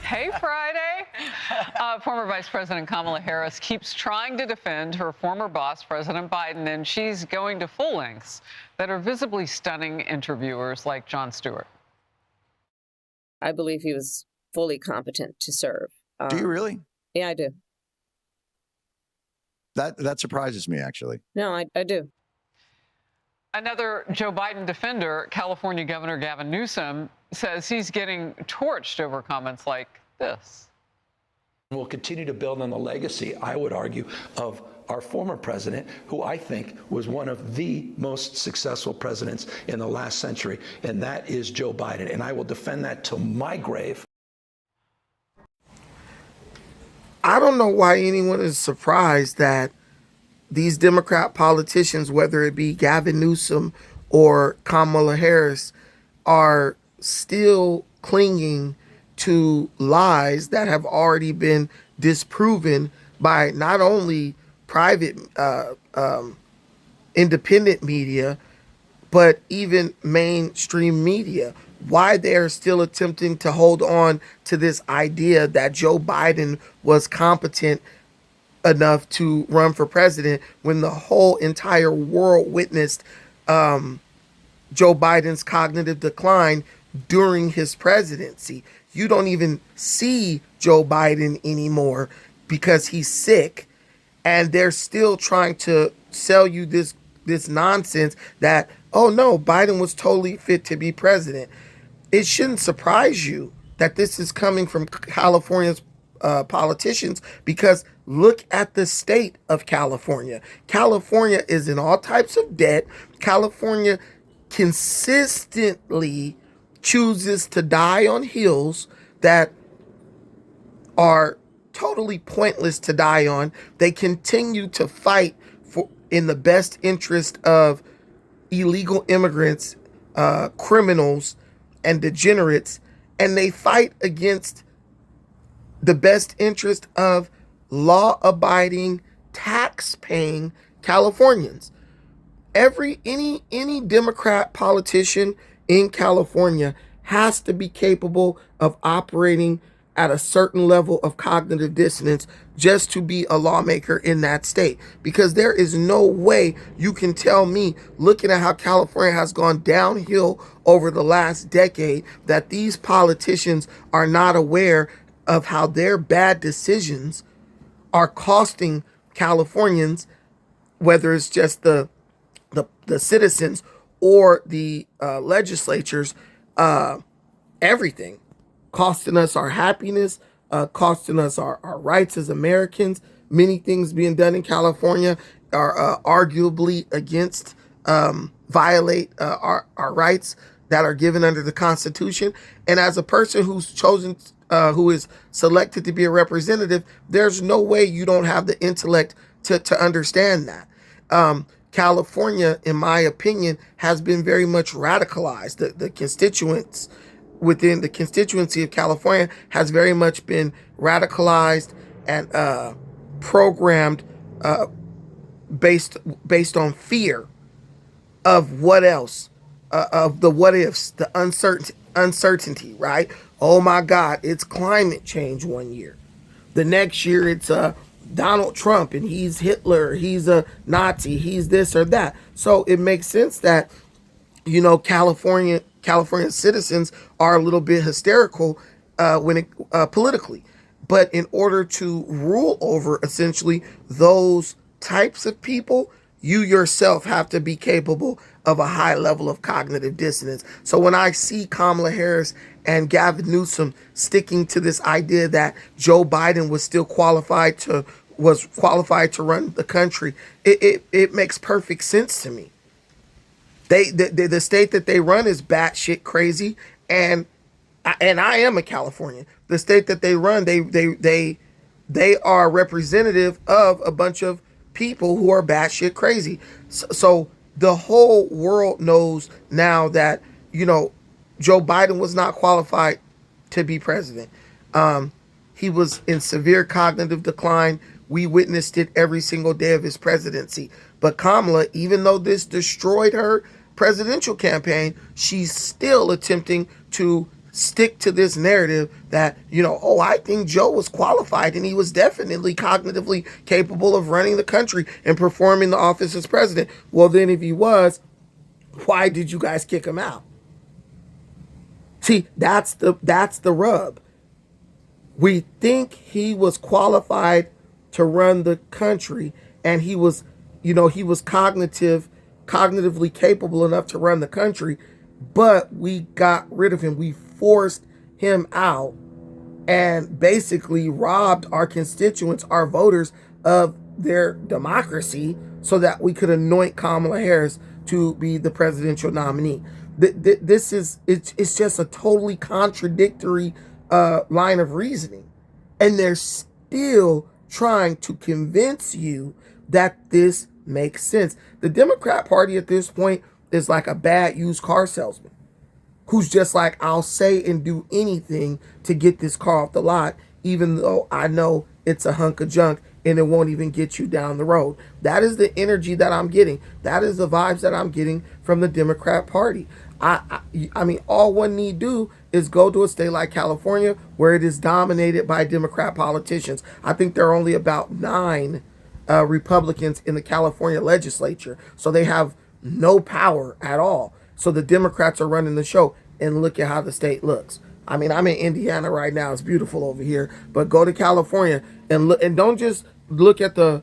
Hey, Friday. Former Vice President Kamala Harris keeps trying to defend her former boss, President Biden, and she's going to full lengths that are visibly stunning interviewers like Jon Stewart. I believe he was fully competent to serve. Do you really? Yeah, I do. That surprises me, actually. No, I do. Another Joe Biden defender, California Governor Gavin Newsom, says he's getting torched over comments like this. We'll continue to build on the legacy, I would argue, of our former president, who I think was one of the most successful presidents in the last century, and that is Joe Biden. And I will defend that till my grave. I don't know why anyone is surprised that these Democrat politicians, whether it be Gavin Newsom or Kamala Harris, are still clinging to lies that have already been disproven by not only private independent media, but even mainstream media. Why they're still attempting to hold on to this idea that Joe Biden was competent enough to run for president when the whole entire world witnessed Joe Biden's cognitive decline during his presidency. You don't even see Joe Biden anymore because he's sick, and they're still trying to sell you this nonsense that, oh no, Biden was totally fit to be president. It shouldn't surprise you that this is coming from California's politicians, because look at the state of California. California is in all types of debt. California consistently chooses to die on hills that are totally pointless to die on. They continue to fight for in the best interest of illegal immigrants, criminals, and degenerates, and they fight against the best interest of law-abiding, tax-paying Californians. Any Democrat politician in California has to be capable of operating at a certain level of cognitive dissonance just to be a lawmaker in that state. Because there is no way you can tell me, looking at how California has gone downhill over the last decade, that these politicians are not aware of how their bad decisions are costing Californians, whether it's just the citizens or the legislatures, everything. Costing us our happiness, costing us our rights as Americans. Many things being done in California are arguably against, violate our rights that are given under the Constitution. And as a person who's chosen, who is selected to be a representative, there's no way you don't have the intellect to understand that. California, in my opinion, has been very much radicalized. The constituents within the constituency of California has very much been radicalized and programmed based on fear of what else, of the what ifs, the uncertainty, right? Oh my God, it's climate change one year. The next year it's Donald Trump and he's Hitler, he's a Nazi, he's this or that. So it makes sense that, you know, California citizens are a little bit hysterical politically. But in order to rule over essentially those types of people, you yourself have to be capable of a high level of cognitive dissonance. So when I see Kamala Harris and Gavin Newsom sticking to this idea that Joe Biden was still qualified to run the country, it makes perfect sense to me. The state that they run is batshit crazy, and I am a Californian. The state that they run, they are representative of a bunch of people who are batshit crazy. So the whole world knows now that, you know, Joe Biden was not qualified to be president. He was in severe cognitive decline. We witnessed it every single day of his presidency. But Kamala, even though this destroyed her presidential campaign, she's still attempting to stick to this narrative that, oh, I think Joe was qualified and he was definitely cognitively capable of running the country and performing the office as president. Well, then if he was, why did you guys kick him out? See, that's the rub. We think he was qualified to run the country, and he was cognitively capable enough to run the country, but we got rid of him. We forced him out and basically robbed our constituents, our voters, of their democracy so that we could anoint Kamala Harris to be the presidential nominee. It's just a totally contradictory line of reasoning. And they're still trying to convince you that this makes sense. The Democrat Party at this point is like a bad used car salesman who's just like, I'll say and do anything to get this car off the lot, even though I know it's a hunk of junk and it won't even get you down the road. That is the energy that I'm getting. That is the vibes that I'm getting from the Democrat Party. I mean, all one need do is go to a state like California where it is dominated by Democrat politicians. I think there are only about 9 Republicans in the California legislature. So they have no power at all. So the Democrats are running the show, and look at how the state looks. I mean, I'm in Indiana right now. It's beautiful over here, but go to California and look, and don't just look at the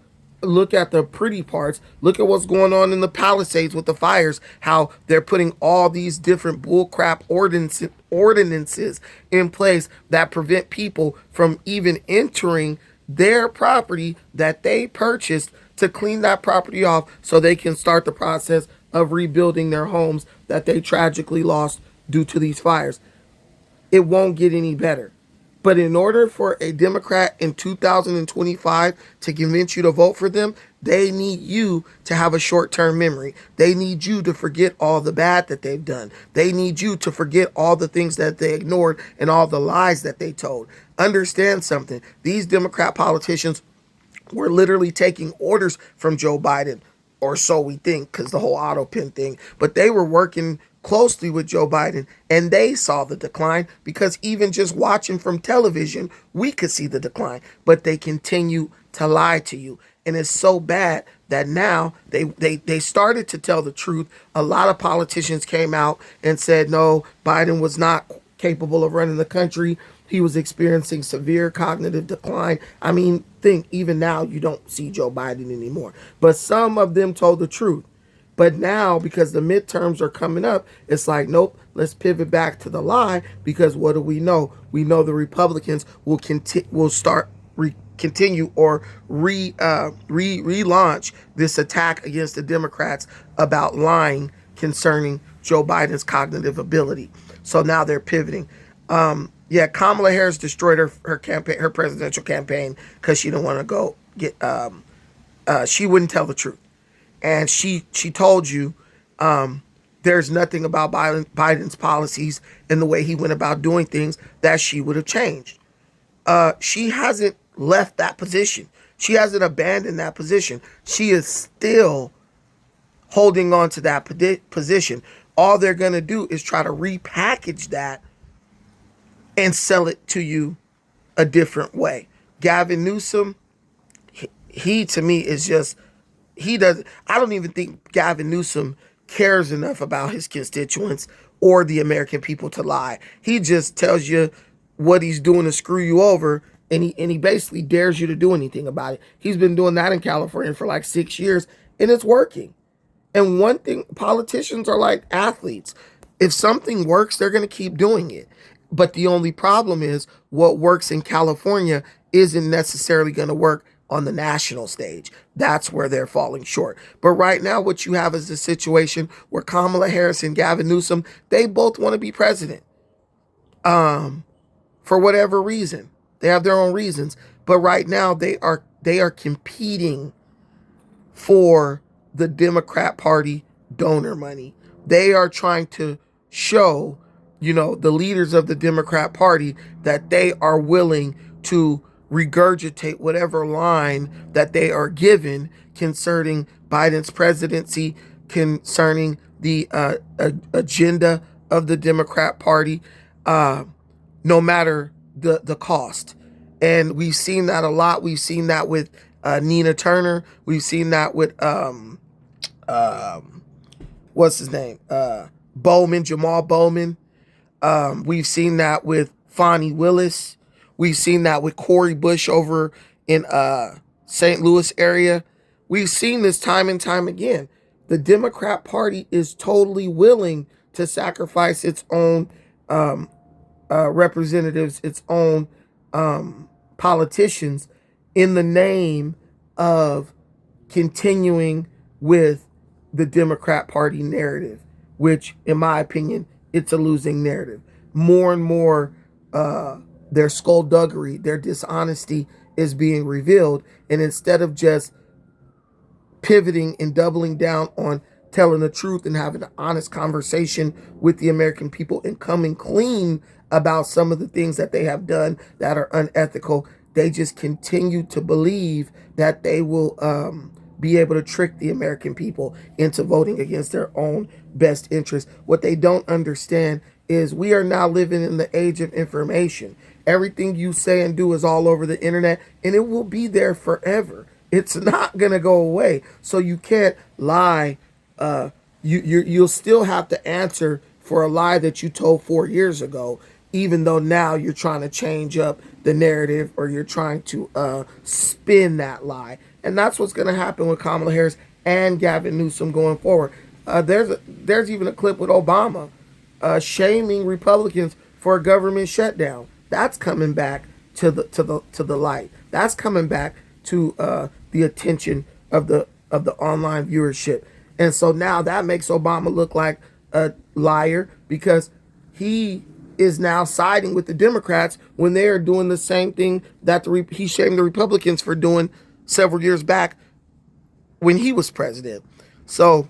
pretty parts. Look at what's going on in the Palisades with the fires, how they're putting all these different bullcrap ordinances in place that prevent people from even entering their property that they purchased to clean that property off so they can start the process of rebuilding their homes that they tragically lost due to these fires. It won't get any better. But in order for a Democrat in 2025 to convince you to vote for them, they need you to have a short-term memory. They need you to forget all the bad that they've done. They need you to forget all the things that they ignored and all the lies that they told. Understand something. These Democrat politicians were literally taking orders from Joe Biden, or so we think, because the whole auto pen thing. But they were working closely with Joe Biden, and they saw the decline, because even just watching from television, we could see the decline. But they continue to lie to you. And it's so bad that now they started to tell the truth. A lot of politicians came out and said, no, Biden was not capable of running the country. He was experiencing severe cognitive decline. I mean, think, even now you don't see Joe Biden anymore. But some of them told the truth. But now, because the midterms are coming up, it's like, nope, let's pivot back to the lie, because what do we know? We know the Republicans will continue or relaunch this attack against the Democrats about lying concerning Joe Biden's cognitive ability. So now they're pivoting. Kamala Harris destroyed her campaign, her presidential campaign, because she didn't want to go get. She wouldn't tell the truth. And she told you there's nothing about Biden's policies and the way he went about doing things that she would have changed. She hasn't left that position. She hasn't abandoned that position. She is still holding on to that position. All they're going to do is try to repackage that and sell it to you a different way. Gavin Newsom, he to me is just... I don't even think Gavin Newsom cares enough about his constituents or the American people to lie. He just tells you what he's doing to screw you over, and he basically dares you to do anything about it. He's been doing that in California for like 6 years, and it's working. And one thing, politicians are like athletes. If something works, they're going to keep doing it. But the only problem is what works in California isn't necessarily going to work on the national stage. That's where they're falling short. But right now, what you have is a situation where Kamala Harris and Gavin Newsom, they both want to be president. For whatever reason. They have their own reasons. But right now, they are competing for the Democrat Party donor money. They are trying to show, the leaders of the Democrat Party that they are willing to regurgitate whatever line that they are given concerning Biden's presidency, concerning the agenda of the Democrat Party. no matter the cost. And we've seen that a lot. We've seen that with Nina Turner. We've seen that with what's his name? Jamal Bowman. We've seen that with Fonnie Willis. We've seen that with Cori Bush over in St. Louis area. We've seen this time and time again. The Democrat Party is totally willing to sacrifice its own representatives, its own politicians in the name of continuing with the Democrat Party narrative, which, in my opinion, it's a losing narrative. More and more, their skullduggery, their dishonesty is being revealed. And instead of just pivoting and doubling down on telling the truth and having an honest conversation with the American people and coming clean about some of the things that they have done that are unethical, they just continue to believe that they will be able to trick the American people into voting against their own best interest. What they don't understand is we are now living in the age of information. Everything you say and do is all over the internet, and it will be there forever. It's not going to go away. So you can't lie. You'll still have to answer for a lie that you told 4 years ago, even though now you're trying to change up the narrative or you're trying to spin that lie. And that's what's going to happen with Kamala Harris and Gavin Newsom going forward. There's even a clip with Obama shaming Republicans for a government shutdown. That's coming back to the light. That's coming back to the attention of the online viewership. And so now that makes Obama look like a liar, because he is now siding with the Democrats when they are doing the same thing that he shamed the Republicans for doing several years back when he was president. So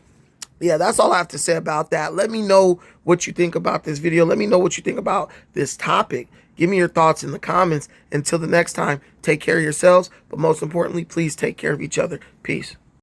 yeah, that's all I have to say about that. Let me know what you think about this video. Let me know what you think about this topic. Give me your thoughts in the comments. Until the next time, take care of yourselves, but most importantly, please take care of each other. Peace.